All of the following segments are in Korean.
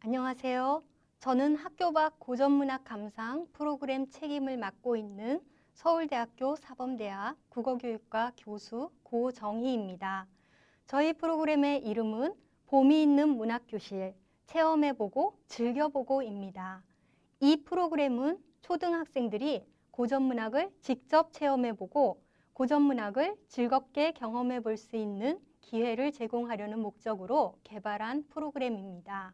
안녕하세요. 저는 학교 밖 고전문학 감상 프로그램 책임을 맡고 있는 서울대학교 사범대학 국어교육과 교수 고정희입니다. 저희 프로그램의 이름은 봄이 있는 문학교실, 체험해보고 즐겨보고입니다. 이 프로그램은 초등학생들이 고전문학을 직접 체험해보고 고전문학을 즐겁게 경험해볼 수 있는 기회를 제공하려는 목적으로 개발한 프로그램입니다.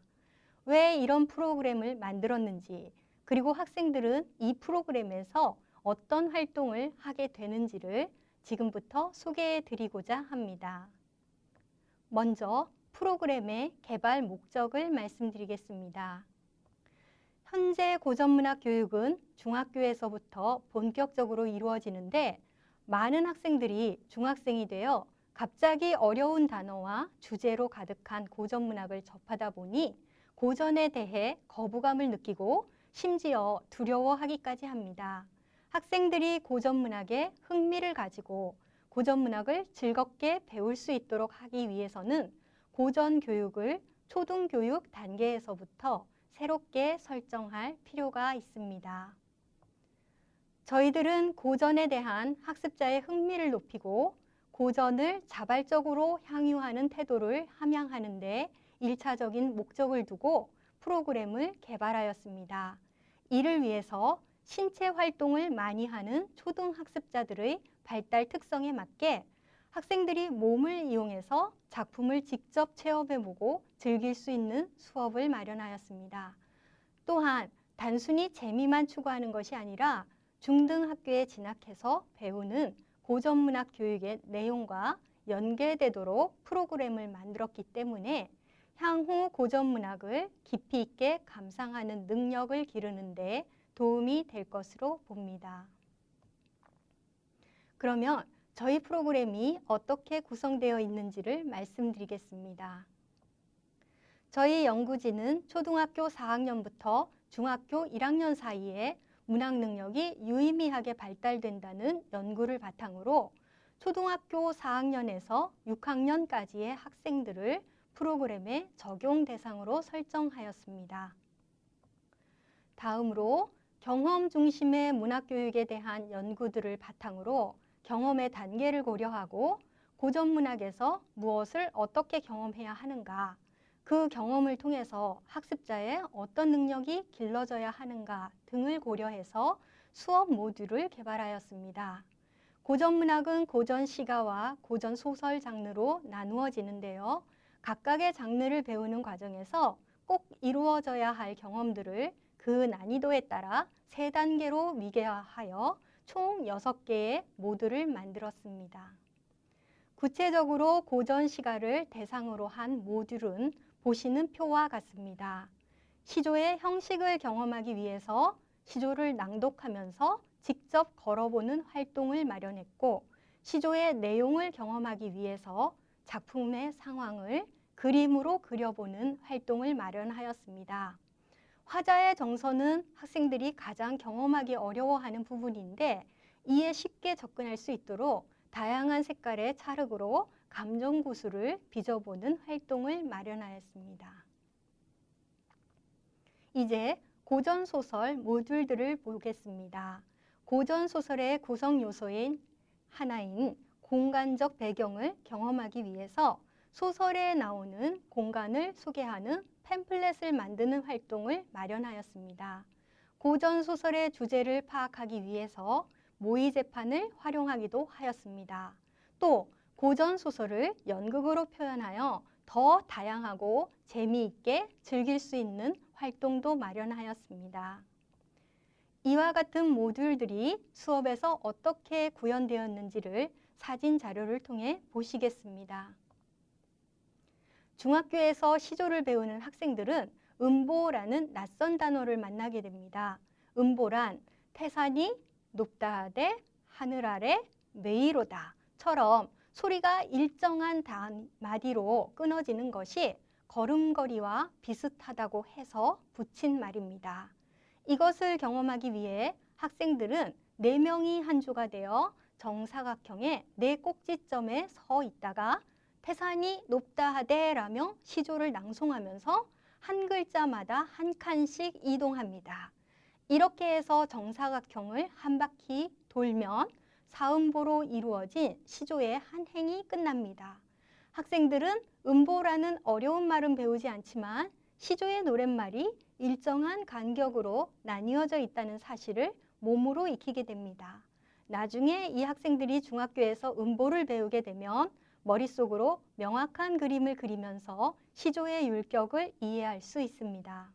왜 이런 프로그램을 만들었는지, 그리고 학생들은 이 프로그램에서 어떤 활동을 하게 되는지를 지금부터 소개해 드리고자 합니다. 먼저 프로그램의 개발 목적을 말씀드리겠습니다. 현재 고전문학 교육은 중학교에서부터 본격적으로 이루어지는데 많은 학생들이 중학생이 되어 갑자기 어려운 단어와 주제로 가득한 고전문학을 접하다 보니 고전에 대해 거부감을 느끼고 심지어 두려워하기까지 합니다. 학생들이 고전문학에 흥미를 가지고 고전문학을 즐겁게 배울 수 있도록 하기 위해서는 고전교육을 초등교육 단계에서부터 새롭게 설정할 필요가 있습니다. 저희들은 고전에 대한 학습자의 흥미를 높이고 고전을 자발적으로 향유하는 태도를 함양하는 데 1차적인 목적을 두고 프로그램을 개발하였습니다. 이를 위해서 신체 활동을 많이 하는 초등학습자들의 발달 특성에 맞게 학생들이 몸을 이용해서 작품을 직접 체험해보고 즐길 수 있는 수업을 마련하였습니다. 또한 단순히 재미만 추구하는 것이 아니라 중등학교에 진학해서 배우는 고전문학 교육의 내용과 연계되도록 프로그램을 만들었기 때문에 향후 고전문학을 깊이 있게 감상하는 능력을 기르는 데 도움이 될 것으로 봅니다. 그러면 저희 프로그램이 어떻게 구성되어 있는지를 말씀드리겠습니다. 저희 연구진은 초등학교 4학년부터 중학교 1학년 사이에 문학 능력이 유의미하게 발달된다는 연구를 바탕으로 초등학교 4학년에서 6학년까지의 학생들을 프로그램의 적용 대상으로 설정하였습니다. 다음으로 경험 중심의 문학교육에 대한 연구들을 바탕으로 경험의 단계를 고려하고 고전문학에서 무엇을 어떻게 경험해야 하는가, 그 경험을 통해서 학습자의 어떤 능력이 길러져야 하는가 등을 고려해서 수업 모듈을 개발하였습니다. 고전문학은 고전시가와 고전소설 장르로 나누어지는데요. 각각의 장르를 배우는 과정에서 꼭 이루어져야 할 경험들을 그 난이도에 따라 3단계로 미개하여 총 6개의 모듈을 만들었습니다. 구체적으로 고전시가를 대상으로 한 모듈은 보시는 표와 같습니다. 시조의 형식을 경험하기 위해서 시조를 낭독하면서 직접 걸어보는 활동을 마련했고, 시조의 내용을 경험하기 위해서 작품의 상황을 그림으로 그려보는 활동을 마련하였습니다. 화자의 정서는 학생들이 가장 경험하기 어려워하는 부분인데 이에 쉽게 접근할 수 있도록 다양한 색깔의 찰흙으로 감정구슬을 빚어보는 활동을 마련하였습니다. 이제 고전소설 모듈들을 보겠습니다. 고전소설의 구성 요소인 하나인 공간적 배경을 경험하기 위해서 소설에 나오는 공간을 소개하는 팸플렛을 만드는 활동을 마련하였습니다. 고전소설의 주제를 파악하기 위해서 모의재판을 활용하기도 하였습니다. 또 고전소설을 연극으로 표현하여 더 다양하고 재미있게 즐길 수 있는 활동도 마련하였습니다. 이와 같은 모듈들이 수업에서 어떻게 구현되었는지를 사진 자료를 통해 보시겠습니다. 중학교에서 시조를 배우는 학생들은 음보라는 낯선 단어를 만나게 됩니다. 음보란 태산이 높다 하되 하늘 아래 메이로다 처럼 소리가 일정한 마디로 끊어지는 것이 걸음걸이와 비슷하다고 해서 붙인 말입니다. 이것을 경험하기 위해 학생들은 4명이 한 조가 되어 정사각형의 4꼭지점에 서 있다가 태산이 높다 하되 라며 시조를 낭송하면서 한 글자마다 한 칸씩 이동합니다. 이렇게 해서 정사각형을 한 바퀴 돌면 사음보로 이루어진 시조의 한 행이 끝납니다. 학생들은 음보라는 어려운 말은 배우지 않지만 시조의 노랫말이 일정한 간격으로 나뉘어져 있다는 사실을 몸으로 익히게 됩니다. 나중에 이 학생들이 중학교에서 음보를 배우게 되면 머릿속으로 명확한 그림을 그리면서 시조의 율격을 이해할 수 있습니다.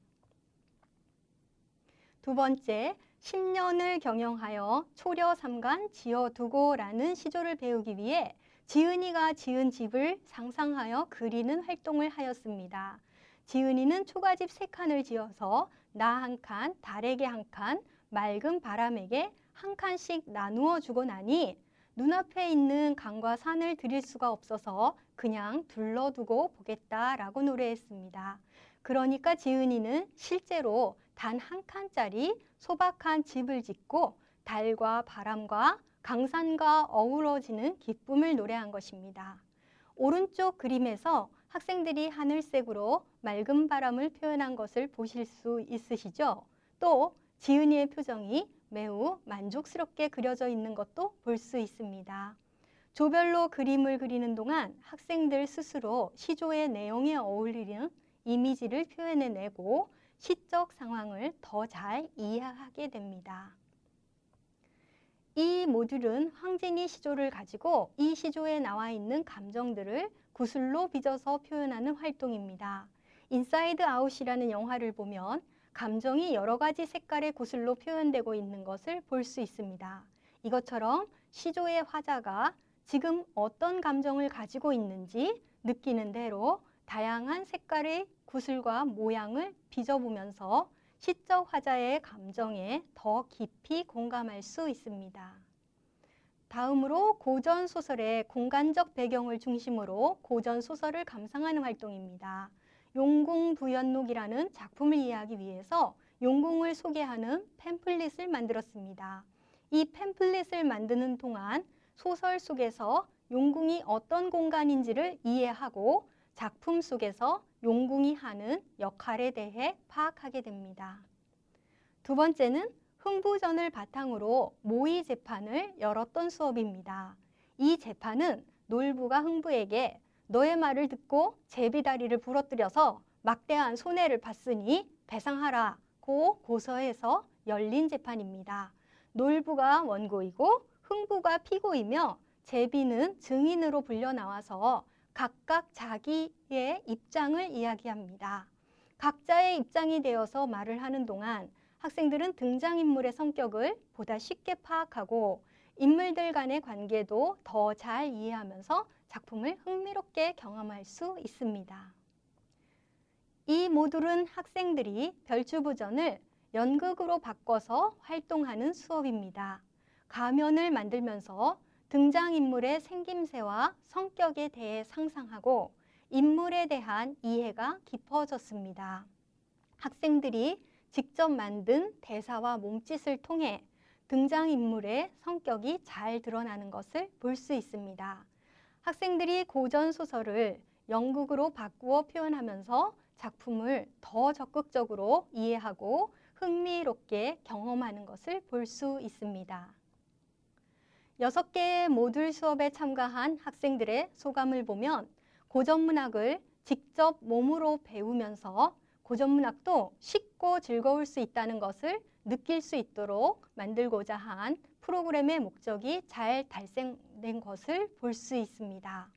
두 번째, 10년을 경영하여 초려삼간 지어두고라는 시조를 배우기 위해 지은이가 지은 집을 상상하여 그리는 활동을 하였습니다. 지은이는 초가집 3칸을 지어서 나 한 칸, 달에게 한 칸, 맑은 바람에게 한 칸씩 나누어 주고 나니 눈앞에 있는 강과 산을 들일 수가 없어서 그냥 둘러두고 보겠다라고 노래했습니다. 그러니까 지은이는 실제로 단 한 칸짜리 소박한 집을 짓고 달과 바람과 강산과 어우러지는 기쁨을 노래한 것입니다. 오른쪽 그림에서 학생들이 하늘색으로 맑은 바람을 표현한 것을 보실 수 있으시죠? 또 지은이의 표정이 매우 만족스럽게 그려져 있는 것도 볼 수 있습니다. 조별로 그림을 그리는 동안 학생들 스스로 시조의 내용에 어울리는 이미지를 표현해내고 시적 상황을 더 잘 이해하게 됩니다. 이 모듈은 황진이 시조를 가지고 이 시조에 나와 있는 감정들을 구슬로 빚어서 표현하는 활동입니다. 인사이드 아웃이라는 영화를 보면 감정이 여러 가지 색깔의 구슬로 표현되고 있는 것을 볼 수 있습니다. 이것처럼 시조의 화자가 지금 어떤 감정을 가지고 있는지 느끼는 대로 다양한 색깔의 구슬과 모양을 빚어보면서 시적 화자의 감정에 더 깊이 공감할 수 있습니다. 다음으로 고전 소설의 공간적 배경을 중심으로 고전 소설을 감상하는 활동입니다. 용궁부연록이라는 작품을 이해하기 위해서 용궁을 소개하는 팸플릿을 만들었습니다. 이 팸플릿을 만드는 동안 소설 속에서 용궁이 어떤 공간인지를 이해하고 작품 속에서 용궁이 하는 역할에 대해 파악하게 됩니다. 두 번째는 흥부전을 바탕으로 모의 재판을 열었던 수업입니다. 이 재판은 놀부가 흥부에게 너의 말을 듣고 제비다리를 부러뜨려서 막대한 손해를 봤으니 배상하라고 고서해서 열린 재판입니다. 놀부가 원고이고 흥부가 피고이며 제비는 증인으로 불려 나와서 각각 자기의 입장을 이야기합니다. 각자의 입장이 되어서 말을 하는 동안 학생들은 등장인물의 성격을 보다 쉽게 파악하고 인물들 간의 관계도 더 잘 이해하면서 작품을 흥미롭게 경험할 수 있습니다. 이 모듈은 학생들이 별주부전을 연극으로 바꿔서 활동하는 수업입니다. 가면을 만들면서 등장인물의 생김새와 성격에 대해 상상하고 인물에 대한 이해가 깊어졌습니다. 학생들이 직접 만든 대사와 몸짓을 통해 등장인물의 성격이 잘 드러나는 것을 볼 수 있습니다. 학생들이 고전 소설을 연극으로 바꾸어 표현하면서 작품을 더 적극적으로 이해하고 흥미롭게 경험하는 것을 볼 수 있습니다. 6개의 모듈 수업에 참가한 학생들의 소감을 보면 고전문학을 직접 몸으로 배우면서 고전문학도 쉽고 즐거울 수 있다는 것을 느낄 수 있도록 만들고자 한 프로그램의 목적이 잘 달성된 것을 볼 수 있습니다.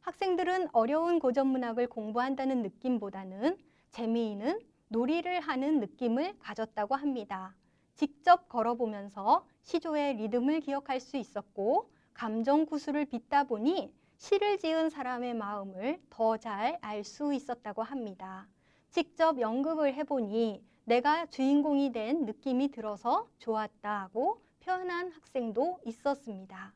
학생들은 어려운 고전문학을 공부한다는 느낌보다는 재미있는 놀이를 하는 느낌을 가졌다고 합니다. 직접 걸어보면서 시조의 리듬을 기억할 수 있었고 감정 구슬을 빚다 보니 시를 지은 사람의 마음을 더 잘 알 수 있었다고 합니다. 직접 연극을 해보니 내가 주인공이 된 느낌이 들어서 좋았다고 표현한 학생도 있었습니다.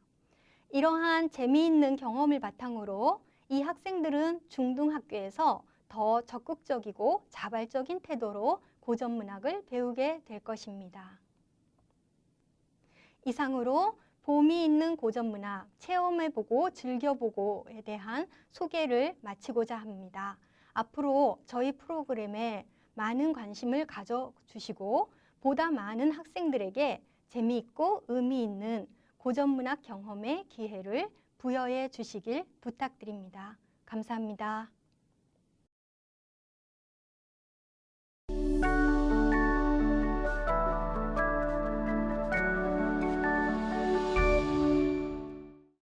이러한 재미있는 경험을 바탕으로 이 학생들은 중등학교에서 더 적극적이고 자발적인 태도로 고전문학을 배우게 될 것입니다. 이상으로 봄이 있는 고전문학, 체험해보고 즐겨보고에 대한 소개를 마치고자 합니다. 앞으로 저희 프로그램에 많은 관심을 가져주시고 보다 많은 학생들에게 재미있고 의미 있는 고전문학 경험의 기회를 부여해 주시길 부탁드립니다. 감사합니다.